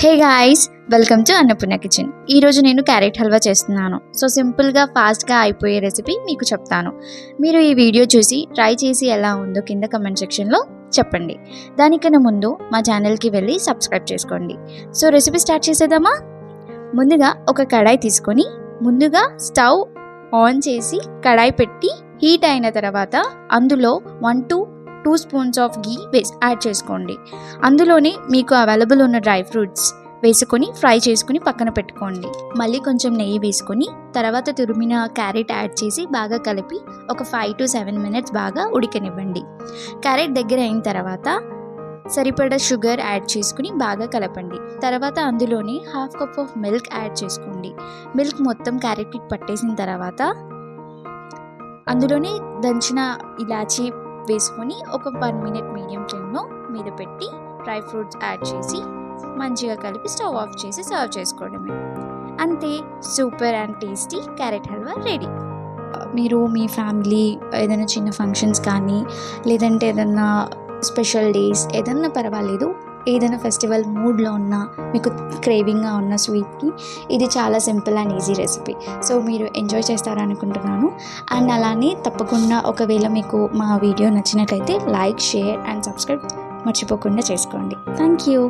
Hey guys, welcome to Annapurna kitchen. ఈరోజు నేను carrot halwa చేస్తున్నాను. సో సింపుల్గా ఫాస్ట్గా అయిపోయే రెసిపీ మీకు చెప్తాను. మీరు ఈ వీడియో చూసి ట్రై చేసి ఎలా ఉందో కింద కమెంట్ సెక్షన్లో చెప్పండి. దానికన్నా ముందు మా ఛానల్కి వెళ్ళి సబ్స్క్రైబ్ చేసుకోండి. సో రెసిపీ స్టార్ట్ చేసేద్దామా? ముందుగా ఒక కడాయి తీసుకొని ముందుగా స్టవ్ ఆన్ చేసి కడాయి పెట్టి హీట్ అయిన తర్వాత అందులో 1 to 2 spoons of ghee add చేసుకోండి. అందులోనే మీకు అవైలబుల్ ఉన్న డ్రై ఫ్రూట్స్ వేసుకొని ఫ్రై చేసుకుని పక్కన పెట్టుకోండి. మళ్ళీ కొంచెం నెయ్యి వేసుకొని తర్వాత తురిమిన క్యారెట్ యాడ్ చేసి బాగా కలిపి ఒక 5 to 7 మినిట్స్ బాగా ఉడకనివ్వండి. క్యారెట్ దగ్గర అయిన తర్వాత సరిపడా షుగర్ యాడ్ చేసుకుని బాగా కలపండి. తర్వాత అందులోనే 1/2 కప్ ఆఫ్ మిల్క్ యాడ్ చేసుకోండి. మిల్క్ మొత్తం క్యారెట్కి పట్టేసిన తర్వాత అందులోనే దంచిన ఇలాచీ వేసుకొని ఒక 1 మినిట్ మీడియం ఫ్లేమ్లో మీద పెట్టి డ్రై ఫ్రూట్స్ యాడ్ చేసి మంచిగా కలిపి స్టవ్ ఆఫ్ చేసి సర్వ్ చేసుకోవడమే. అంతే, super and tasty carrot halwa ready. మీరు మీ ఫ్యామిలీ ఏదైనా చిన్న ఫంక్షన్స్ కానీ లేదంటే ఏదైనా స్పెషల్ డేస్ ఏదన్నా పర్వాలేదు, ఏదైనా ఫెస్టివల్ మూడ్లో ఉన్న మీకు క్రేవింగ్గా ఉన్న స్వీట్కి ఇది చాలా simple and easy recipe. So మీరు ఎంజాయ్ చేస్తారనుకుంటున్నాను. అండ్ అలానే తప్పకుండా ఒకవేళ మీకు మా వీడియో నచ్చినట్లయితే లైక్, షేర్ అండ్ సబ్స్క్రైబ్ మర్చిపోకుండా చేసుకోండి. Thank you.